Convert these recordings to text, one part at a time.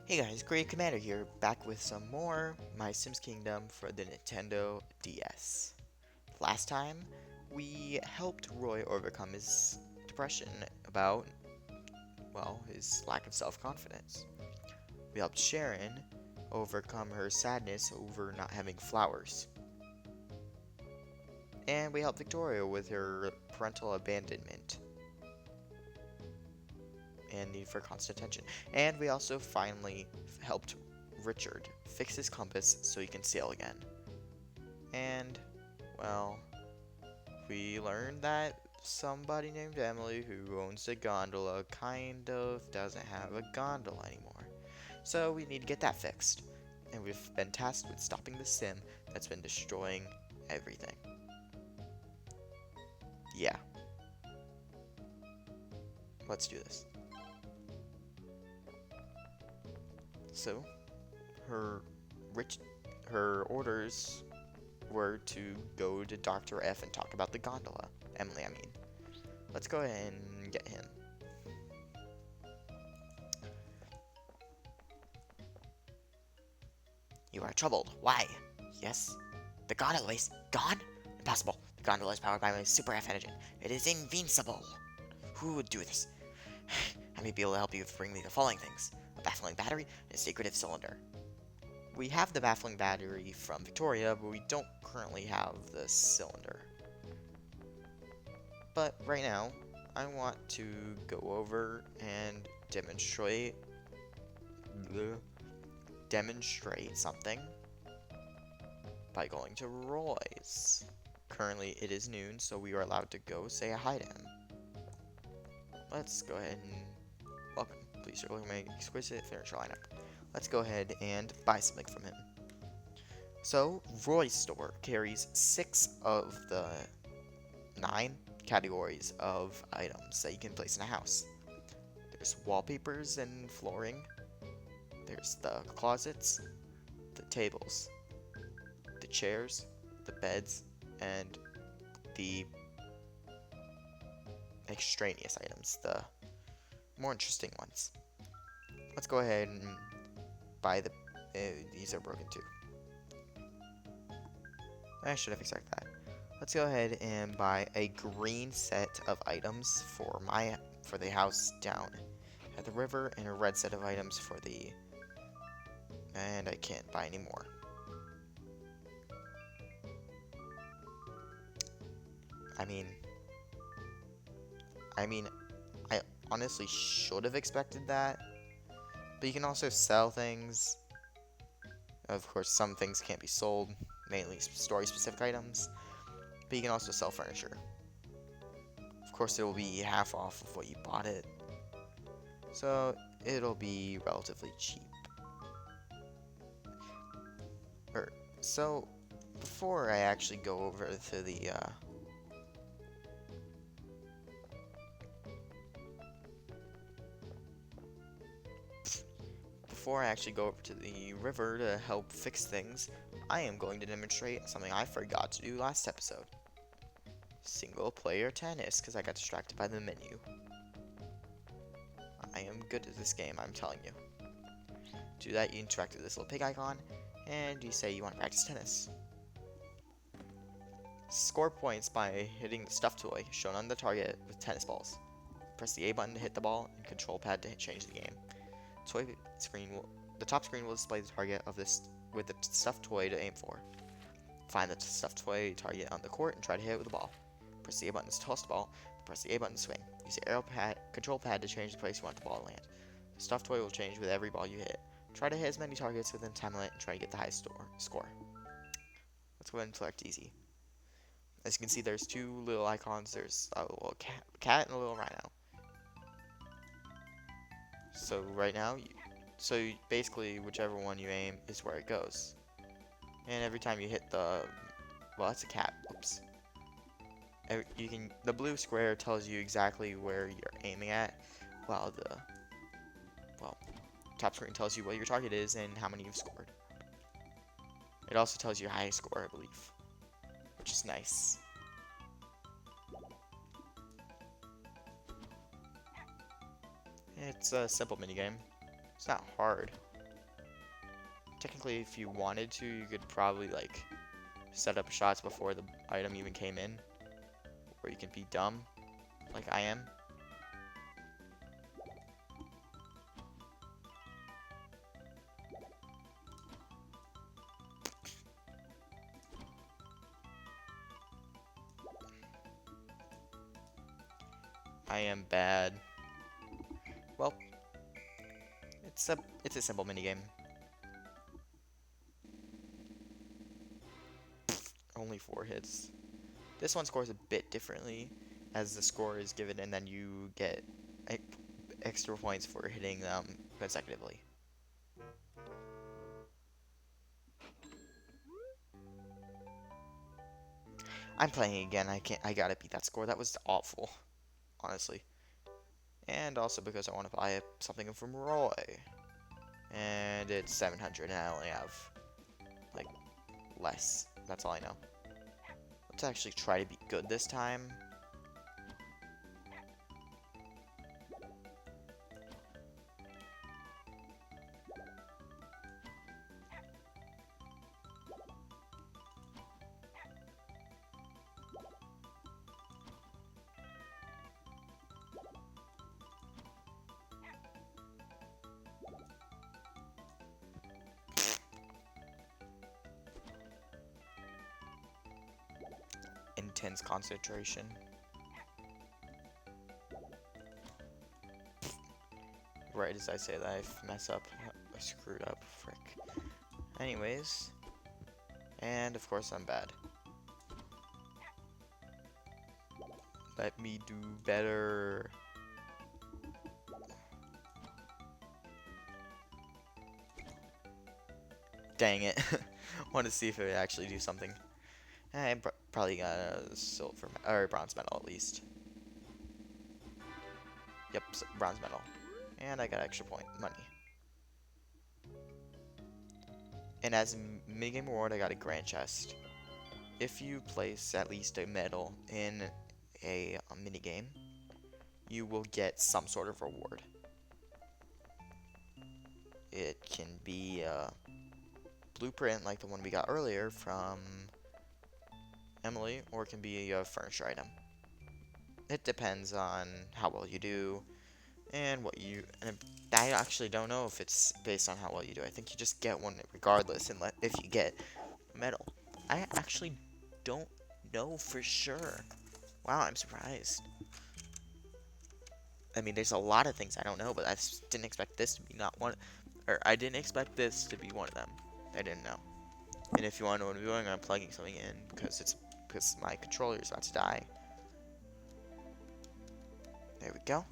Hey guys, Great Commander here, back with some more My Sims Kingdom for the Nintendo DS. Last time, we helped Roy overcome his depression about, well, his lack of self-confidence. We helped Sharon overcome her sadness over not having flowers. And we helped Victoria with her parental abandonment and need for constant attention. And we also finally helped Richard fix his compass so he can sail again. And, well, we learned that somebody named Emily who owns a gondola kind of doesn't have a gondola anymore. So we need to get that fixed. And we've been tasked with stopping the sim that's been destroying everything. Yeah. Let's do this. So, her her orders were to go to Dr. F and talk about the gondola. Emily, I mean. Let's go ahead and get him. You are troubled. Why? Yes? The gondola is gone? Impossible. The gondola is powered by my super F engine. It is invincible. Who would do this? I may be able to help you bring me the following things. A baffling battery and a secretive cylinder. We have the baffling battery from Victoria, but we don't currently have the cylinder. But right now, I want to go over and demonstrate something by going to Roy's. Currently, it is noon, so we are allowed to go say hi to him. Let's go ahead and welcome. Please circle my exquisite furniture lineup. Let's go ahead and buy something from him. So, Roy's store carries 6 of the 9 categories of items that you can place in a house. There's wallpapers and flooring. There's the closets, the tables, the chairs, the beds, and the extraneous items, the more interesting ones. Let's go ahead and buy the... these are broken too. I should have expected that. Let's go ahead and buy a green set of items for the house down at the river, and a red set of items for the... and I can't buy any more. I mean, I honestly should have expected that, but you can also sell things. Of course, some things can't be sold, mainly story-specific items, but you can also sell furniture. Of course, it will be half off of what you bought it, so it'll be relatively cheap. So, before I actually go over to the, river to help fix things, I am going to demonstrate something I forgot to do last episode. Single player tennis, because I got distracted by the menu. I am good at this game, I'm telling you. To do that, you interact with this little pig icon, and you say you want to practice tennis. Score points by hitting the stuffed toy shown on the target with tennis balls. Press the A button to hit the ball, and control pad to change the game. The top screen will display the target of this with the stuffed toy to aim for. Find the stuffed toy target on the court and try to hit it with the ball. Press the A button to toss the ball, press the A button to swing. Use the control pad to change the place you want the ball to land. The stuffed toy will change with every ball you hit. Try to hit as many targets within time limit and try to get the highest score. Let's go ahead and select easy. As you can see, there's 2 little icons. There's a little cat and a little rhino. So right now, basically whichever one you aim is where it goes. And every time you hit the, well, that's a cat. Oops. The blue square tells you exactly where you're aiming at, while the top screen tells you what your target is and how many you've scored. It also tells you your highest score, I believe, which is nice. It's a simple minigame. It's not hard. Technically, if you wanted to, you could probably, like, set up shots before the item even came in. Or you can be dumb, like I am. I am bad. Well, it's a simple minigame. Only 4 hits. This one scores a bit differently, as the score is given, and then you get extra points for hitting them consecutively. I'm playing again. I gotta beat that score. That was awful, honestly. And also because I want to buy something from Roy. And it's 700, and I only have, like, less. That's all I know. Let's actually try to be good this time. Intense concentration. Right as I say that, I mess up. I screwed up. Frick. Anyways. And of course I'm bad. Let me do better. Dang it. Want to see if it would actually do something. I probably got a silver or bronze medal at least. Yep, bronze medal. And I got extra point money. And as a minigame reward, I got a grand chest. If you place at least a medal in a minigame, you will get some sort of reward. It can be a blueprint like the one we got earlier from Emily, or it can be a furniture item. It depends on how well you do and what you. And I actually don't know if it's based on how well you do. I think you just get one regardless, and if you get a medal. I actually don't know for sure. Wow, I'm surprised. I mean, there's a lot of things I don't know, but I just didn't expect this to be not one. Or I didn't expect this to be one of them. I didn't know. And if you want to know what I'm doing, I'm plugging something in because my controller is about to die. There we go.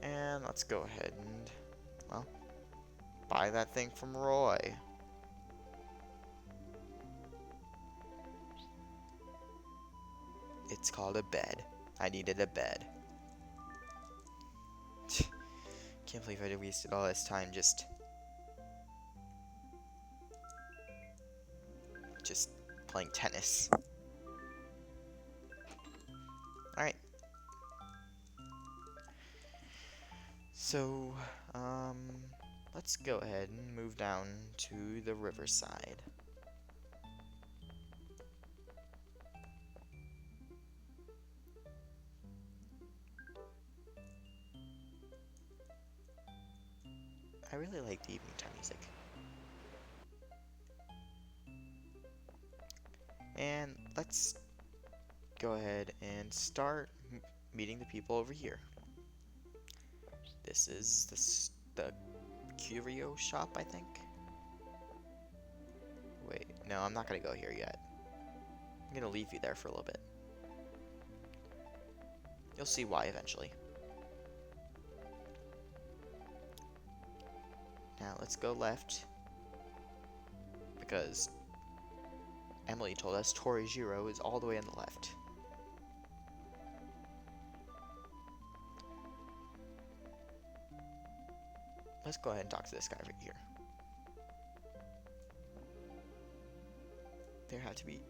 And let's go ahead and, well, buy that thing from Roy. It's called a bed. I needed a bed. Can't believe I wasted all this time just playing tennis. Alright. So, let's go ahead and move down to the Riverside. I really like the evening time music. And let's go ahead and start meeting the people over here. This is the curio shop, I think. Wait, no, I'm not gonna go here yet. I'm gonna leave you there for a little bit. You'll see why eventually. Now let's go left, because Emily told us Torajiro is all the way on the left. Let's go ahead and talk to this guy right here.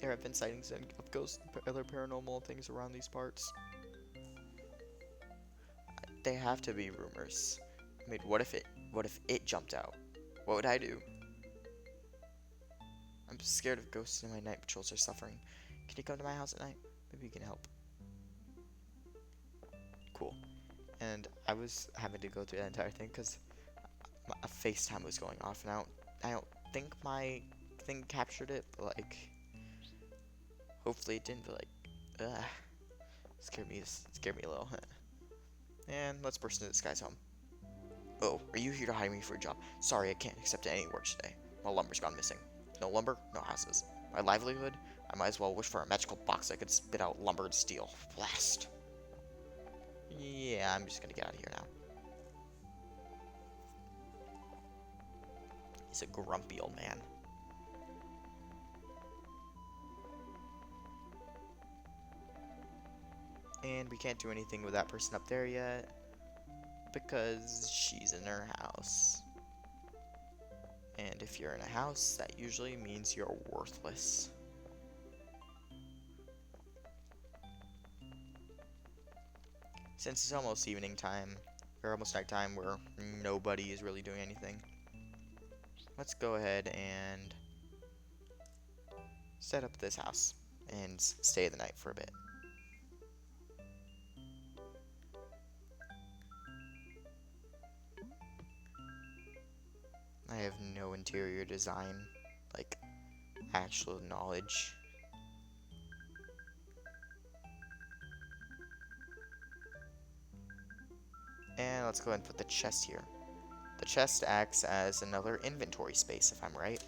There have been sightings of ghosts and other paranormal things around these parts. They have to be rumors. I mean, what if it jumped out? What would I do? I'm scared of ghosts and my night patrols are suffering. Can you come to my house at night? Maybe you can help. Cool. And I was having to go through that entire thing because a FaceTime was going off, and I don't think my thing captured it, but like, hopefully it didn't. But like, scared me a little. And let's burst into this guy's home. Oh, are you here to hire me for a job? Sorry, I can't accept any work today. My lumber's gone missing. No lumber, no houses. My livelihood? I might as well wish for a magical box that could spit out lumber and steel. Blast. Yeah, I'm just gonna get out of here now. He's a grumpy old man. And we can't do anything with that person up there yet, because she's in her house. And if you're in a house, that usually means you're worthless. Since it's almost evening time, or almost night time, where nobody is really doing anything, let's go ahead and set up this house and stay the night for a bit. I have no interior design, like, actual knowledge. And let's go ahead and put the chest here. The chest acts as another inventory space, if I'm right.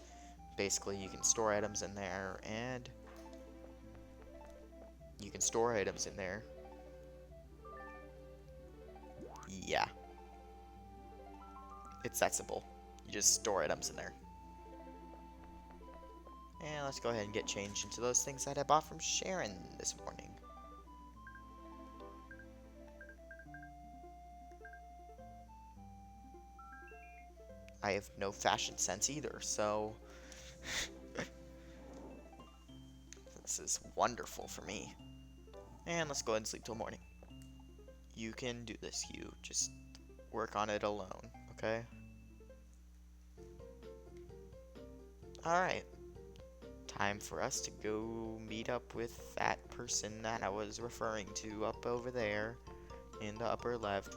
Basically, you can store items in there, and you can store items in there. Yeah. It's that simple. You just store items in there. And let's go ahead and get changed into those things that I bought from Sharon this morning. I have no fashion sense either, so this is wonderful for me. And let's go ahead and sleep till morning. You can do this, you just work on it alone, okay? Alright. Time for us to go meet up with that person that I was referring to up over there in the upper left.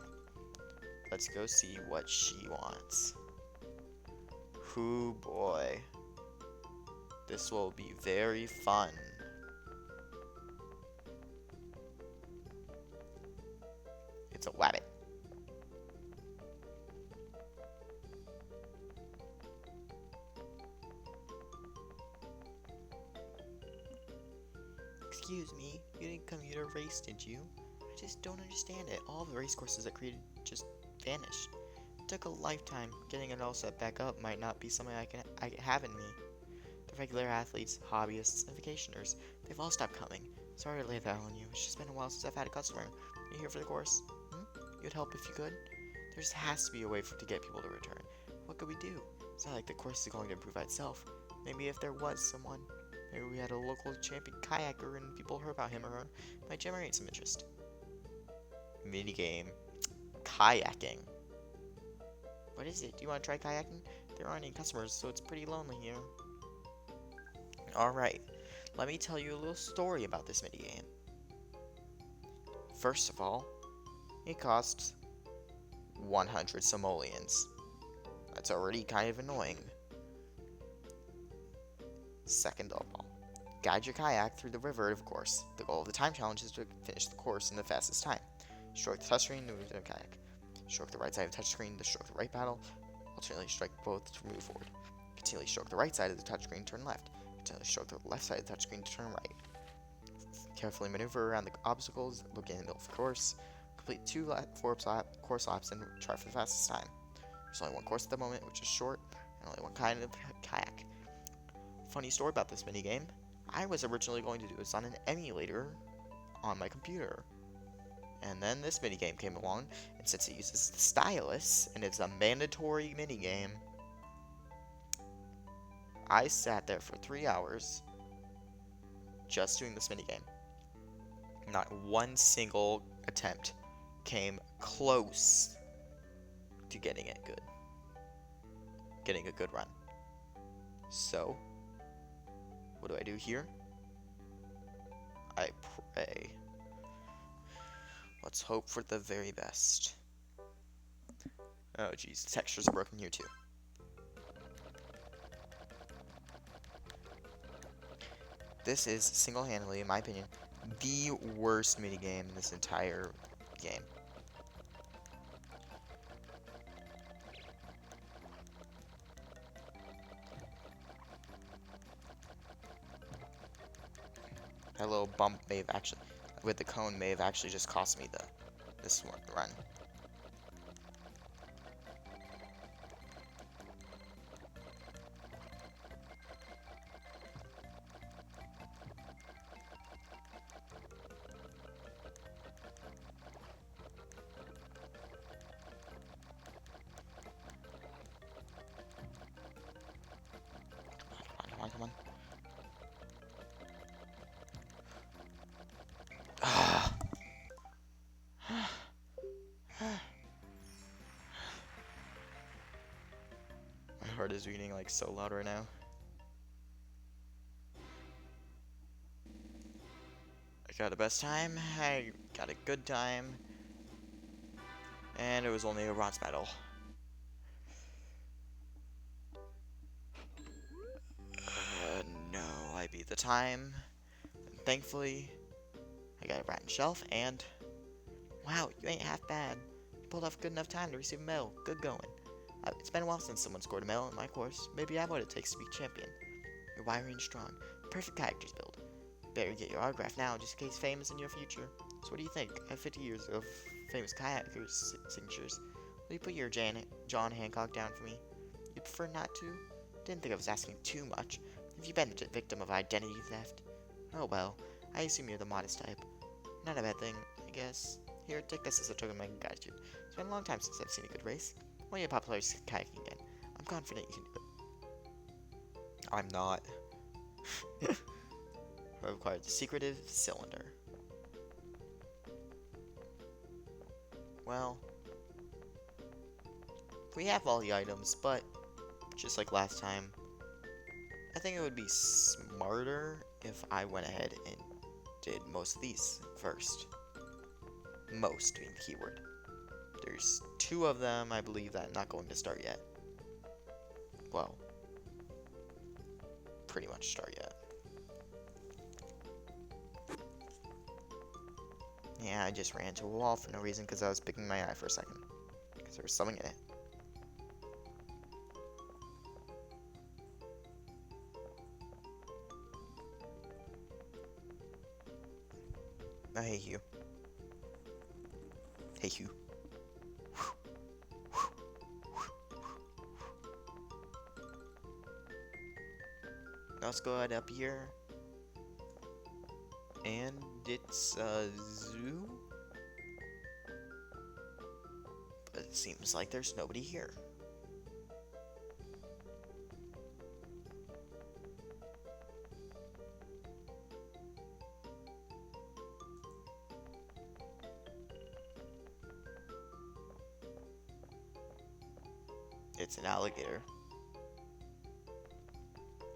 Let's go see what she wants. Hoo boy. This will be very fun. It's a wabbit. Excuse me, you didn't come here to race, did you? I just don't understand it. All the race courses I created just vanished. It took a lifetime. Getting it all set back up might not be something I have in me. The regular athletes, hobbyists, and vacationers, they've all stopped coming. Sorry to lay that on you. It's just been a while since I've had a customer. You here for the course? You'd help if you could? There just has to be a way to get people to return. What could we do? It's not like the course is going to improve by itself. Maybe if there was someone, maybe we had a local champion kayaker and people heard about him or her, it might generate some interest. Minigame. Kayaking. What is it? Do you want to try kayaking? There aren't any customers, so it's pretty lonely here. Alright, let me tell you a little story about this minigame. First of all, it costs 100 simoleons. That's already kind of annoying. Second of all, guide your kayak through the river, of course. The goal of the time challenge is to finish the course in the fastest time. Stroke the touchscreen to move the kayak. Stroke the right side of the touchscreen to stroke the right paddle. Alternately strike both to move forward. Continually stroke the right side of the touchscreen to turn left. Continually stroke the left side of the touchscreen to turn right. Carefully maneuver around the obstacles, look in the middle of the course. Complete 2 course laps and try for the fastest time. There's only one course at the moment, which is short, and only one kind of kayak. Funny story about this minigame. I was originally going to do this on an emulator on my computer. And then this minigame came along, and since it uses the stylus, and it's a mandatory minigame, I sat there for 3 hours just doing this minigame. Not one single attempt came close to getting it good. Getting a good run. So, What do I do here? I pray. Let's hope for the very best. Oh geez, the textures are broken here too. This is single-handedly, in my opinion, the worst minigame in this entire game. That little bump may have actually, with the cone, may have actually just cost me this run. Come on, come on. Ah. My heart is beating like so loud right now. I got the best time, I got a good time, and it was only a bronze medal. No, I beat the time, and thankfully, I got a Bratton shelf, and wow, you ain't half bad. You pulled off good enough time to receive a medal. Good going. It's been a while since someone scored a medal in my course. Maybe I have what it takes to be champion. You're wiry and strong. Perfect characters build. Better get your autograph now, just in case fame is in your future. So what do you think? I have 50 years of famous kayakers' signatures. Will you put your John Hancock down for me? You prefer not to? Didn't think I was asking too much. Have you been the victim of identity theft? Oh well, I assume you're the modest type. Not a bad thing, I guess. Here, take this as a token of my gratitude. It's been a long time since I've seen a good race. Why don't you popularize kayaking again? I'm confident you can do it. I'm not. I required the secretive cylinder. Well, we have all the items, but just like last time, I think it would be smarter if I went ahead and did most of these first. Most being the keyword. There's 2 of them, I believe, that I'm not going to start yet. Well, pretty much start yet. Yeah, I just ran into a wall for no reason because I was picking my eye for a second. Because there was something in it. I hate you. Hate you. Let's go ahead up here. And it's a zoo? But it seems like there's nobody here. It's an alligator.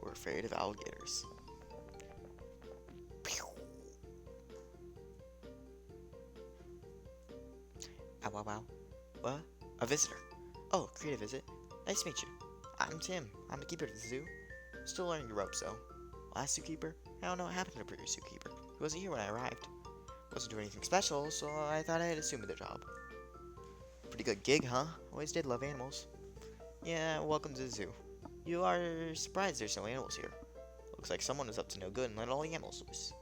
We're afraid of alligators. Ow, wow, wow. What? A visitor. Oh, creative visit. Nice to meet you. I'm Tim. I'm the keeper of the zoo. Still learning the ropes, though. Last zookeeper? I don't know what happened to the previous zookeeper. He wasn't here when I arrived. Wasn't doing anything special, so I thought I'd assume the job. Pretty good gig, huh? Always did love animals. Yeah, welcome to the zoo. You are surprised there's no animals here. Looks like someone was up to no good and let all the animals loose.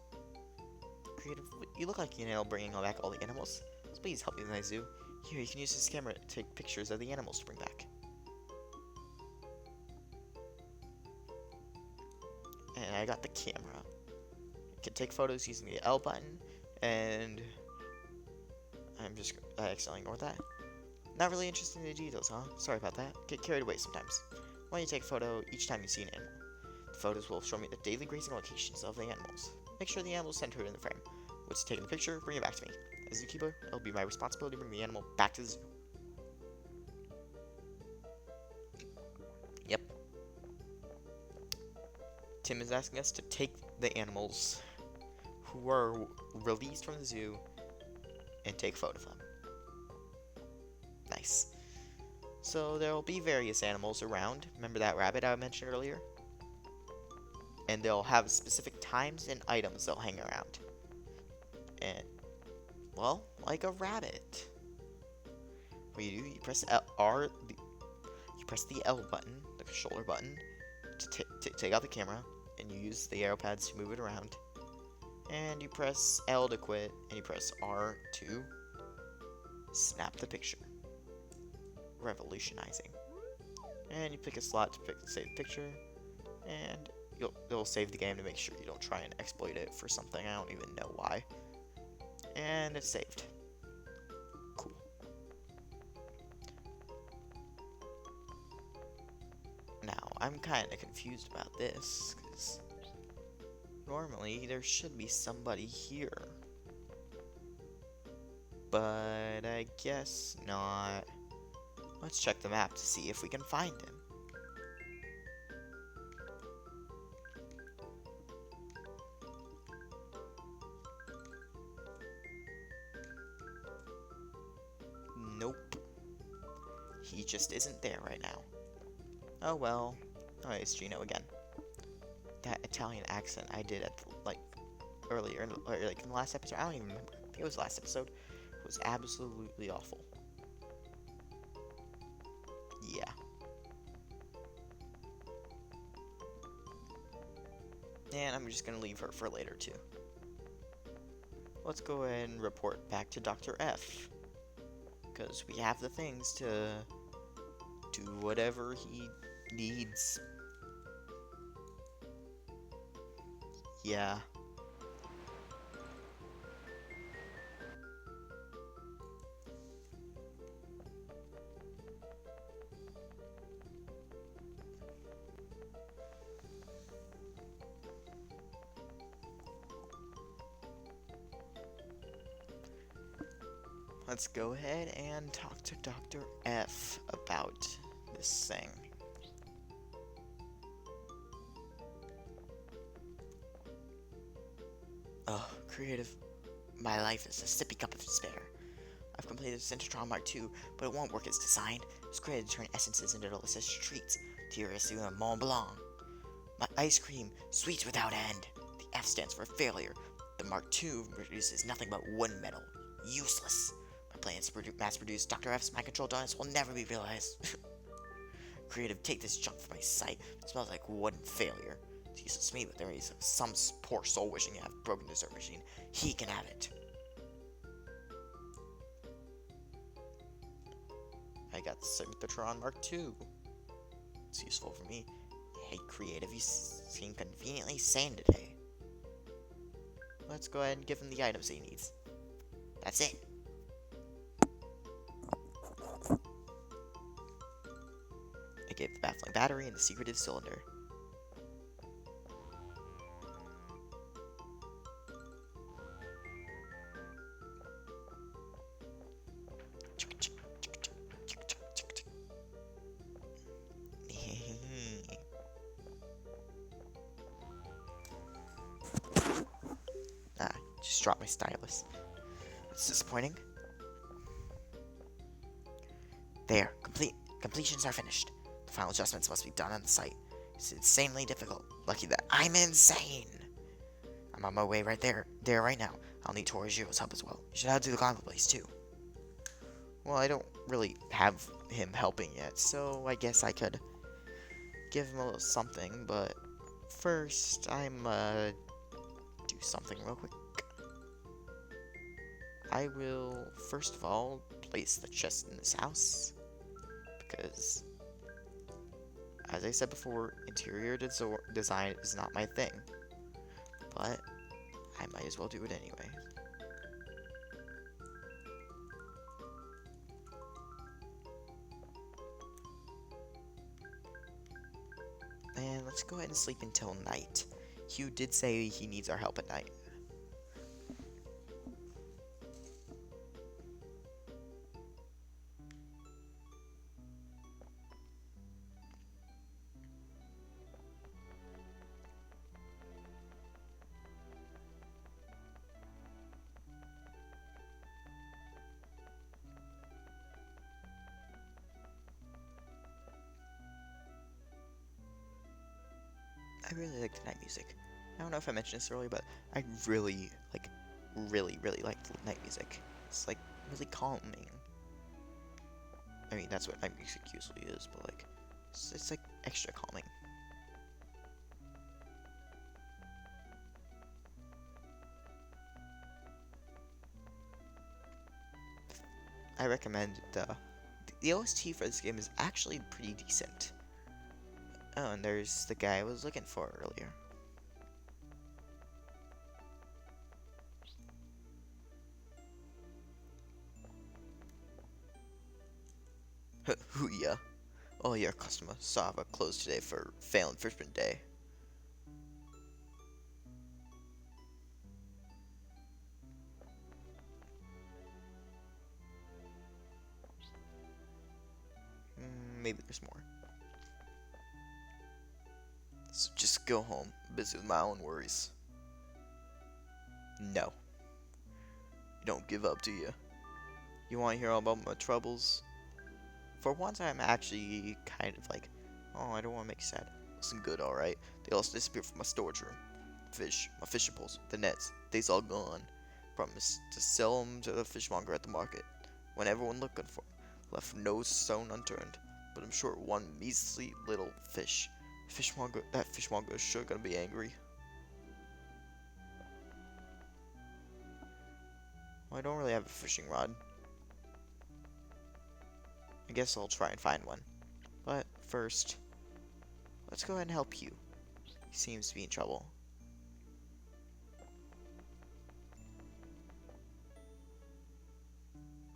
Creative, you look like you know bringing back all the animals. So please help me with my zoo. Here, you can use this camera to take pictures of the animals to bring back. And I got the camera. I can take photos using the L button, and I'm just I accidentally ignored that. Not really interested in the details, huh? Sorry about that. Get carried away sometimes. Why don't you take a photo each time you see an animal? The photos will show me the daily grazing locations of the animals. Make sure the animal is centered in the frame. Once you take the picture, bring it back to me. As zookeeper, it'll be my responsibility to bring the animal back to the zoo. Yep. Tim is asking us to take the animals who are released from the zoo and take a photo of them. Nice. So there will be various animals around. Remember that rabbit I mentioned earlier? And they'll have specific times and items they'll hang around. And, well, like a rabbit. What you do, you press you press the L button, the shoulder button, to take out the camera, and you use the arrow pads to move it around. And you press L to quit, and you press R to snap the picture. Revolutionizing. And you pick a slot to save the picture, and it'll save the game to make sure you don't try and exploit it for something. I don't even know why. And it's saved. Cool. Now, I'm kind of confused about this, because normally there should be somebody here. But I guess not. Let's check the map to see if we can find him. Nope. He just isn't there right now. Oh well. Oh, it's Gino again. That Italian accent I did at earlier, or like in the last episode. I don't even remember. I think it was the last episode. It was absolutely awful. Yeah. And I'm just gonna leave her for later too. Let's go ahead and report back to Dr. F. Because we have the things to do whatever he needs. Yeah. Let's go ahead and talk to Dr. F about this thing. Oh, creative. My life is a sippy cup of despair. I've completed Syntotron Mark II, but it won't work as designed. It was created to turn essences into delicious treats. Tiramisu and Mont Blanc. My ice cream, sweet without end. The F stands for failure. The Mark II produces nothing but wood metal. Useless. My plans to mass-produce Dr. F's mind-control donuts will never be realized. Creative, take this junk from my sight. It smells like wood and failure. It's useless to me, but there is some poor soul wishing to have broken the dessert machine. He can have it. I got the Syntotron Mark II. It's useful for me. Hey, Creative, you seem conveniently sane today. Let's go ahead and give him the items he needs. That's it. I gave the baffling battery and the secretive cylinder. Just dropped my stylus. It's disappointing. There, completions are finished. The final adjustments must be done on the site. It's insanely difficult. Lucky that I'm insane. I'm on my way right there right now. I'll need Torajiro's help as well. You should head to the gondola place too. Well, I don't really have him helping yet, so I guess I could give him a little something, but first I'm do something real quick. I will, first of all, place the chest in this house, because, as I said before, interior design is not my thing, but I might as well do it anyway. And let's go ahead and sleep until night. Hugh did say he needs our help at night. I really like the night music. I don't know if I mentioned this earlier, but I really really like the night music. It's like really calming. I mean, that's what night music usually is, but like, it's like extra calming. I recommend the OST for this game is actually pretty decent. Oh, and there's the guy I was looking for earlier. Hooya. Oh, your customer. Sava closed today for failing Fishman Day. Maybe there's more. So just go home. Busy with my own worries. No. You don't give up, do you? You want to hear all about my troubles? For once, I'm actually kind of like, oh, I don't want to make you sad. Listen good, alright? They all disappeared from my storage room. Fish, my fishing poles, the nets, they's all gone. Promised to sell them to the fishmonger at the market. When everyone looking for them, left no stone unturned. But I'm short one measly little fish. That fishmonger is sure gonna be angry. Well, I don't really have a fishing rod. I guess I'll try and find one. But first, let's go ahead and help you. He seems to be in trouble.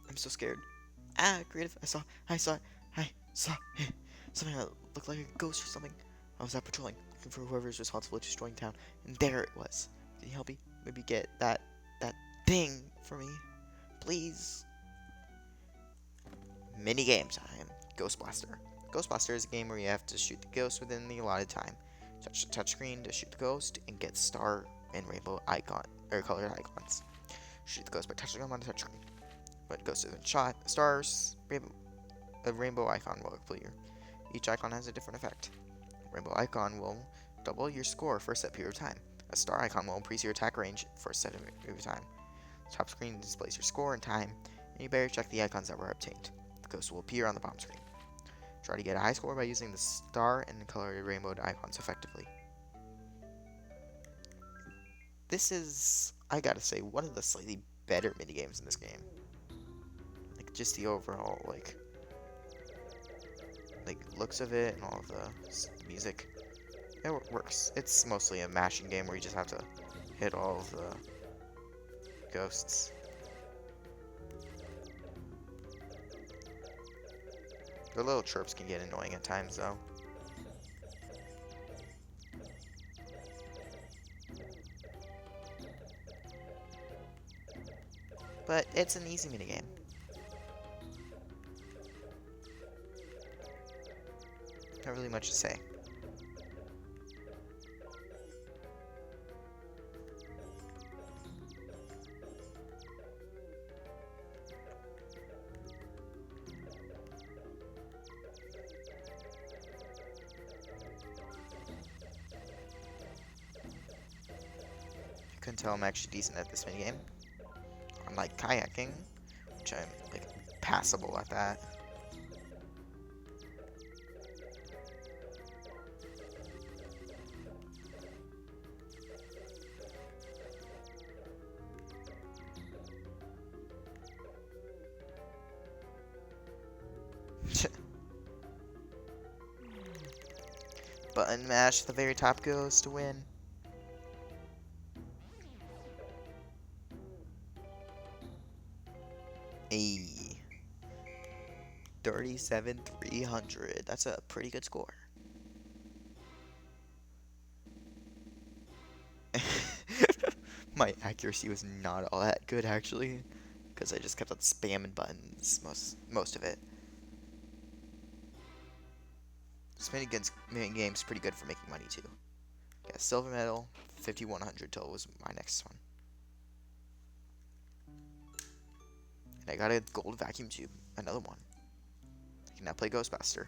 I'm so scared. Ah, creative. I saw something that looked like a ghost or something. I was out patrolling, looking for whoever is responsible for destroying town, and there it was. Can you help me? Maybe get that thing for me, please. Mini game time. Ghost Blaster. Ghost Blaster is a game where you have to shoot the ghost within the allotted time. Touch the touchscreen to shoot the ghost and get star and rainbow icon or colored icons. Shoot the ghost by touching them on the touchscreen. When the ghost isn't shot, a rainbow icon will appear. Each icon has a different effect. A rainbow icon will double your score for a set period of time. A star icon will increase your attack range for a set period of time. The top screen displays your score and time, and you better check the icons that were obtained. The ghost will appear on the bottom screen. Try to get a high score by using the star and colored rainbow icons effectively. This is, I gotta say, one of the slightly better minigames in this game. Like, just the overall, like looks of it and all of the music. It works. It's mostly a mashing game where you just have to hit all of the ghosts. Their little chirps can get annoying at times, though. But it's an easy minigame. Not really much to say. You can tell I'm actually decent at this minigame. Unlike kayaking, which I'm like passable at that. Button mash the very top goes to win. Ayy. 37,300. That's a pretty good score. My accuracy was not all that good, actually, because I just kept on spamming buttons most of it. This minigame's pretty good for making money, too. Yeah, silver medal, 5,100 total was my next one. And I got a gold vacuum tube, another one. I can now play Ghost Blaster.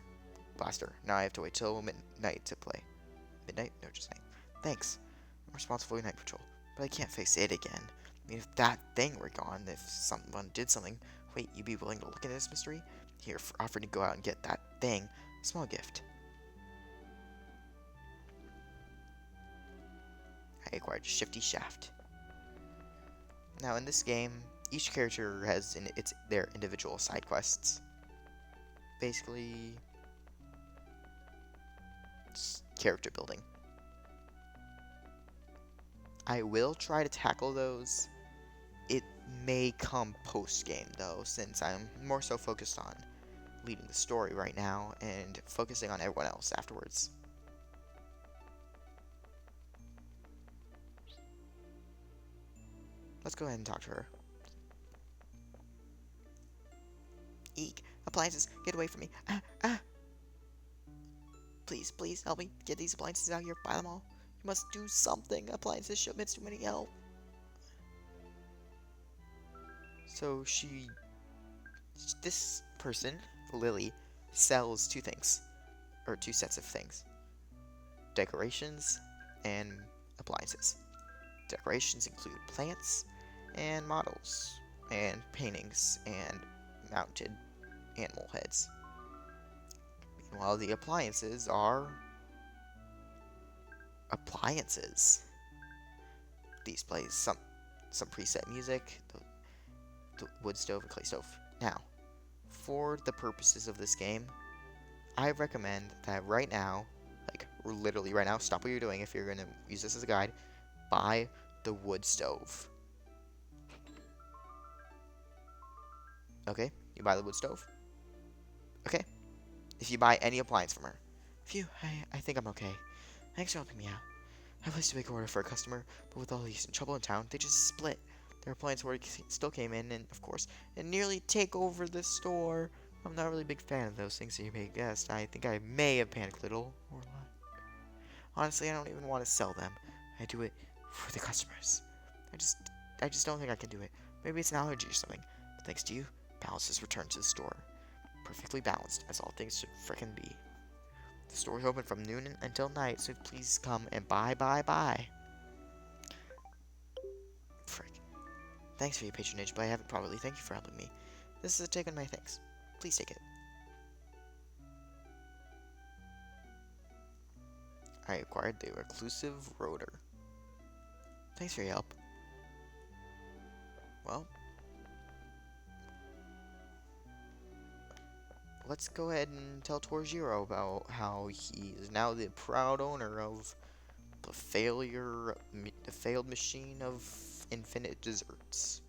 Now I have to wait till midnight to play. Midnight? No, just night. Thanks. I'm responsible for night patrol, but I can't face it again. I mean, if that thing were gone, if someone did something, wait, you'd be willing to look into this mystery? Here, for offering to go out and get that thing, a small gift. I acquired a shifty shaft. Now, in this game, each character has their individual side quests. Basically, it's character building. I will try to tackle those. It may come post-game, though, since I'm more so focused on leading the story right now and focusing on everyone else afterwards. Let's go ahead and talk to her. Eek! Appliances! Get away from me! Ah! Ah! Please, please, help me get these appliances out here. Buy them all. You must do something. Appliances shipments too many help. So this person, Lily, sells two things, or two sets of things. Decorations and appliances. Decorations include plants and models and paintings and mounted animal heads. Meanwhile, the appliances are appliances. These play some preset music, the wood stove and clay stove. Now, for the purposes of this game, I recommend that right now, like literally right now, stop what you're doing if you're going to use this as a guide, buy the wood stove. Okay, you buy the wood stove. Okay, if you buy any appliance from her. Phew, I think I'm okay. Thanks for helping me out. I placed a big order for a customer, but with all these trouble in town, they just split. Their appliance order still came in, and of course, and nearly take over the store. I'm not really a big fan of those things, so you may have guessed. I think I may have panicked a little, or honestly, I don't even want to sell them. I do it for the customers. I just don't think I can do it. Maybe it's an allergy or something. But thanks to you, balance has returned to the store. Perfectly balanced, as all things should frickin' be. The store is open from noon until night, so please come and buy. Frick. Thanks for your patronage, but I haven't properly. Thank you for helping me. This is a take on my thanks. Please take it. I acquired the reclusive rotor. Thanks for your help. Well, let's go ahead and tell Torajiro about how he is now the proud owner of the failed machine of infinite desserts.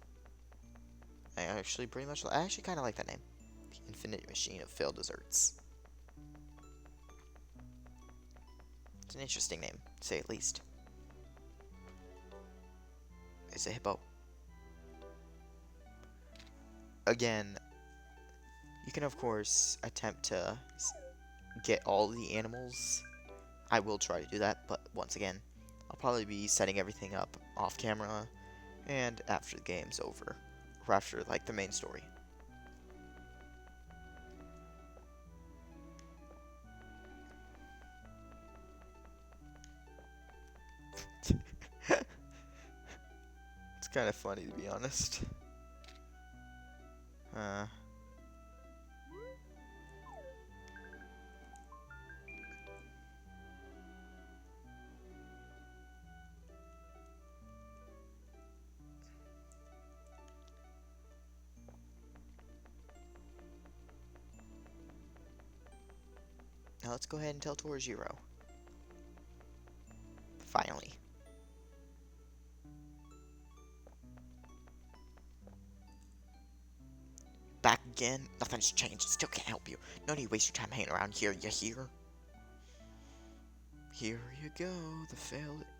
I actually kind of like that name. The infinite machine of failed desserts. It's an interesting name, to say at least. It's a hippo. Again, you can of course attempt to get all the animals. I will try to do that, but once again, I'll probably be setting everything up off camera and after the game's over, or after like the main story. It's kind of funny, to be honest. Now let's go ahead and tell Torajiro. Finally. Back again? Nothing's changed. Still can't help you. No need to waste your time hanging around here, you hear? Here you go.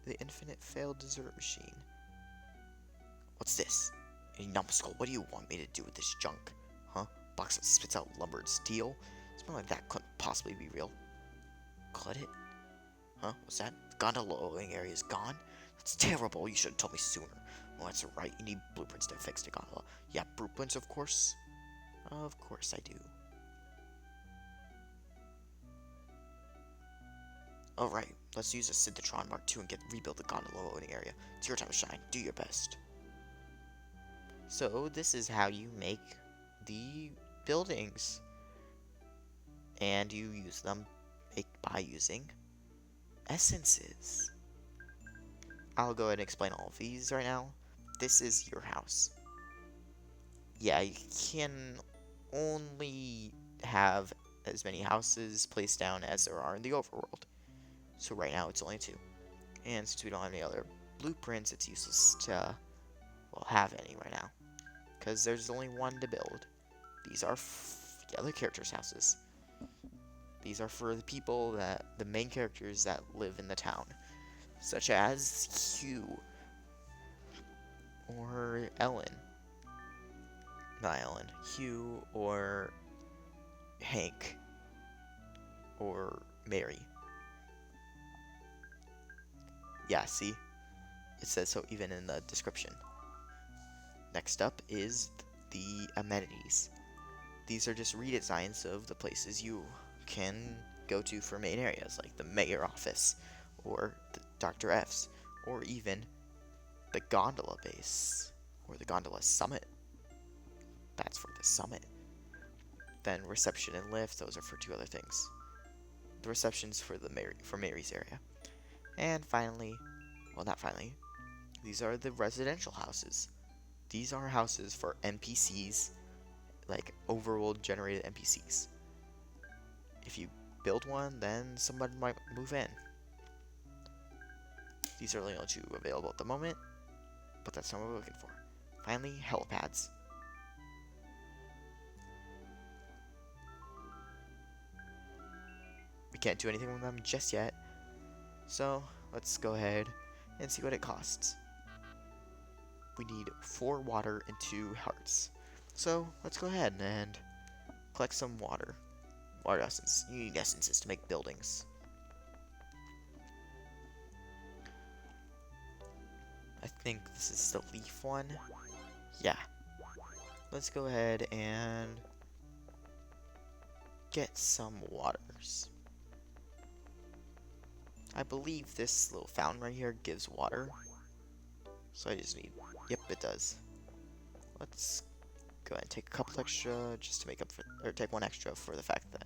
The infinite failed dessert machine. What's this? A numbskull. What do you want me to do with this junk? Huh? Box that spits out lumber and steel? Something like that couldn't possibly be real. Could it? Huh? What's that? The gondola loading area is gone? That's terrible. You should have told me sooner. Well, that's right. You need blueprints to fix the gondola. Yeah, blueprints, of course. Of course I do. Alright, let's use a Synthetron Mark II and rebuild the gondola loading area. It's your time to shine. Do your best. So, this is how you make the buildings. And you use them by using essences. I'll go ahead and explain all of these right now. This is your house. Yeah, you can only have as many houses placed down as there are in the overworld. So right now it's only 2. And since we don't have any other blueprints, it's useless to, well, have any right now. Because there's only 1 to build. These are the other characters' houses. These are for the people the main characters that live in the town. Such as Hugh. Or Ellen. Not Ellen. Hugh or Hank. Or Mary. Yeah, see? It says so even in the description. Next up is the amenities. These are just redesigns of the places you can go to for main areas, like the mayor office, or the Dr. F's, or even the gondola base, or the gondola summit. That's for the summit. Then reception and lift, those are for 2 other things. The reception's for Mary's area. And finally, well, not finally, these are the residential houses. These are houses for NPCs, like overworld generated NPCs. If you build one, then somebody might move in. These are the only 2 available at the moment, but that's not what we're looking for. Finally, helipads. We can't do anything with them just yet, so let's go ahead and see what it costs. We need 4 water and 2 hearts. So let's go ahead and collect some water. Water essence. You need essences to make buildings. I think this is the leaf one. Yeah. Let's go ahead and get some waters. I believe this little fountain right here gives water. So I just need... Yep, it does. Let's go ahead and take a couple extra just to make up for... Or take 1 extra for the fact that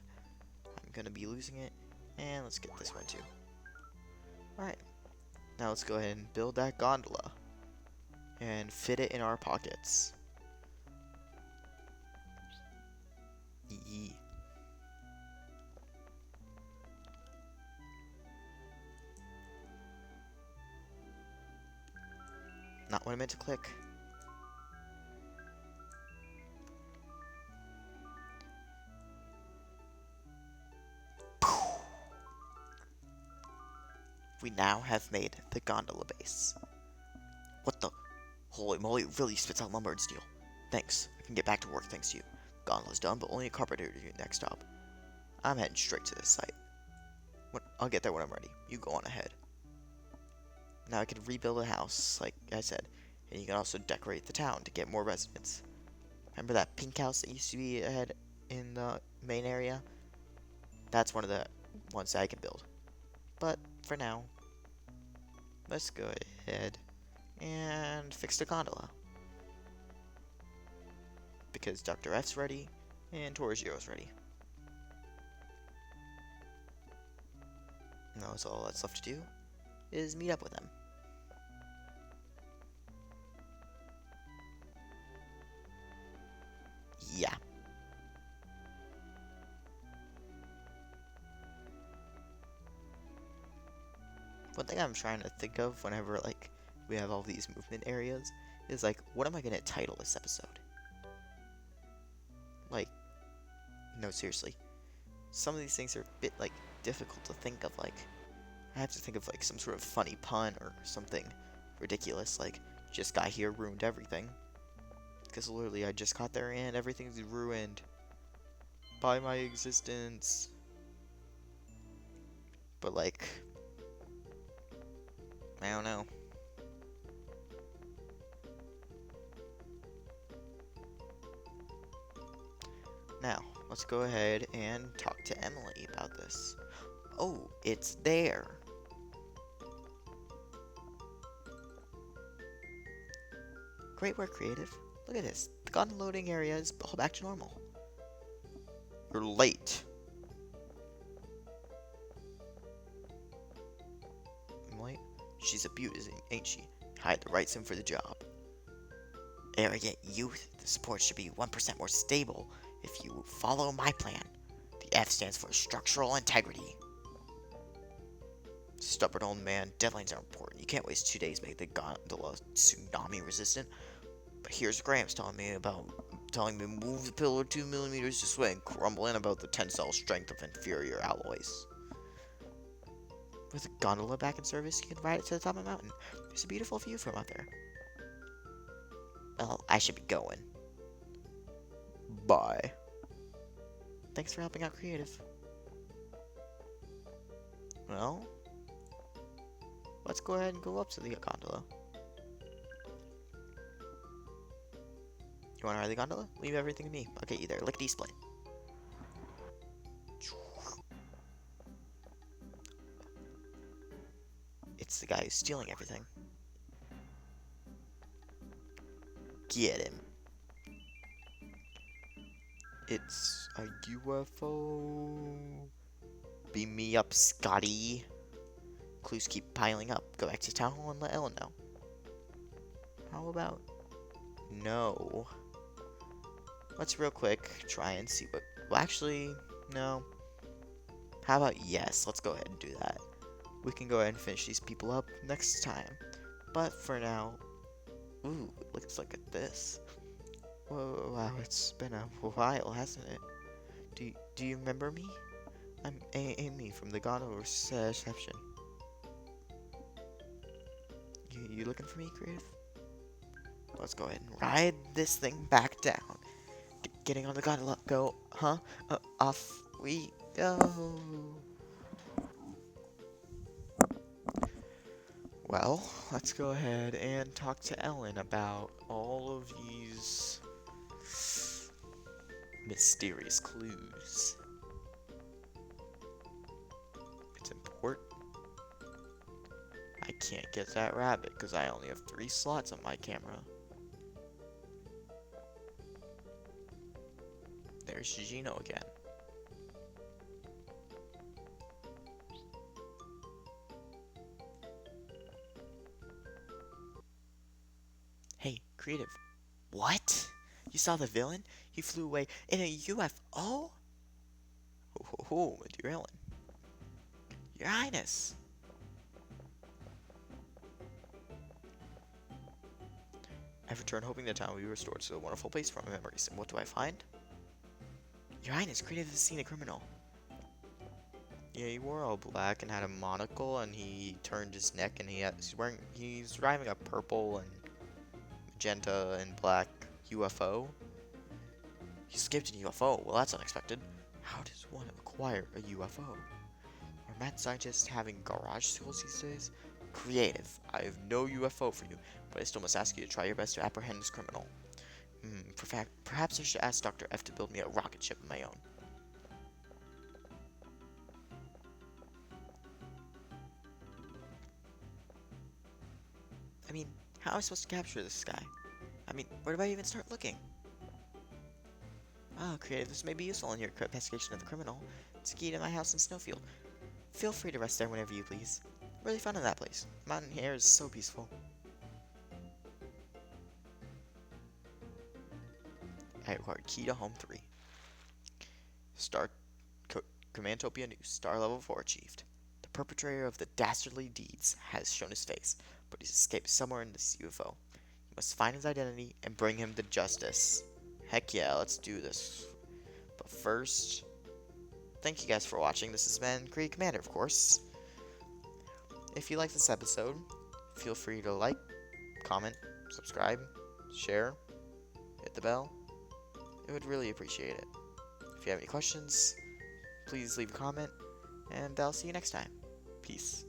I'm going to be losing it. And let's get this one too. Alright. Now let's go ahead and build that gondola. And fit it in our pockets. Yee. Not what I meant to click. We now have made the gondola base. What the? Holy moly, it really spits out lumber and steel. Thanks. I can get back to work thanks to you. Gondola's done, but only a carpenter to your next stop. I'm heading straight to this site. I'll get there when I'm ready. You go on ahead. Now I can rebuild a house, like I said, and you can also decorate the town to get more residents. Remember that pink house that used to be ahead in the main area? That's one of the ones that I can build. But for now, let's go ahead and fix the gondola. Because Dr. F's ready, and Torajiro's ready. Now so all that's left to do is meet up with them. Yeah. One thing I'm trying to think of whenever, like, we have all these movement areas is, like, what am I going to title this episode? Like, no, seriously. Some of these things are a bit, like, difficult to think of, like, I have to think of, like, some sort of funny pun or something ridiculous, like, just got here, ruined everything. Because literally, I just got there and everything's ruined by my existence. But, like, I don't know. Now, let's go ahead and talk to Emily about this. Oh, it's there. Great work, Creative. Look at this. The gun loading area is back to normal. You're late. I'm late? She's a beaut, ain't she? I had the right sim for the job. Arrogant youth. The sport should be 1% more stable if you follow my plan. The F stands for structural integrity. Stubborn old man, deadlines are important. You can't waste 2 days to make the gondola tsunami resistant. But here's Gramps telling me to move the pillar 2 millimeters this way and grumbling about the tensile strength of inferior alloys. With the gondola back in service, you can ride it to the top of the mountain. There's a beautiful view from up there. Well, I should be going. Bye. Thanks for helping out, Creative. Well, let's go ahead and go up to the gondola. You want to ride the gondola? Leave everything to me. I'll get you there. Lickety split. It's the guy who's stealing everything. Get him. It's a UFO. Beam me up, Scotty. Clues keep piling up. Go back to town hall and let Ellen know. How about no? Let's real quick try and see what... Well, actually, no. How about yes? Let's go ahead and do that. We can go ahead and finish these people up next time. But for now... Ooh, looks like at this. Whoa, wow, it's been a while, hasn't it? Do you remember me? I'm Amy from the gondola reception. You looking for me, Creative? Let's go ahead and ride this thing back down. Getting on the gondola. Go, huh? Off we go. Well, let's go ahead and talk to Ellen about all of these mysterious clues. It's important. I can't get that rabbit because I only have 3 slots on my camera. There's Gino again. Hey, Creative. What? You saw the villain? He flew away in a UFO? Oh, dear Ellen. Your Highness. I've returned hoping the town will be restored to a wonderful place from my memories. And what do I find? Your Highness, Creative has seen a criminal. Yeah, he wore all black and had a monocle, and he turned his neck, and he's driving a purple and magenta and black UFO. He escaped an UFO. Well, that's unexpected. How does one acquire a UFO? Are mad scientists having garage sales these days? Creative. I have no UFO for you, but I still must ask you to try your best to apprehend this criminal. Perhaps I should ask Dr. F to build me a rocket ship of my own. I mean, how am I supposed to capture this guy? I mean, where do I even start looking? Oh, Creative, this may be useful in your investigation of the criminal. It's a key to my house in Snowfield. Feel free to rest there whenever you please. Really fun in that place. Mountain air is so peaceful. I acquired key to home 3. Commandtopia News. Star level 4 achieved. The perpetrator of the dastardly deeds has shown his face, but he's escaped somewhere in this UFO. You must find his identity and bring him to justice. Heck yeah, let's do this. But first, thank you guys for watching. This has been Creed Commander, of course. If you like this episode, feel free to like, comment, subscribe, share, hit the bell. I would really appreciate it. If you have any questions, please leave a comment, and I'll see you next time. Peace.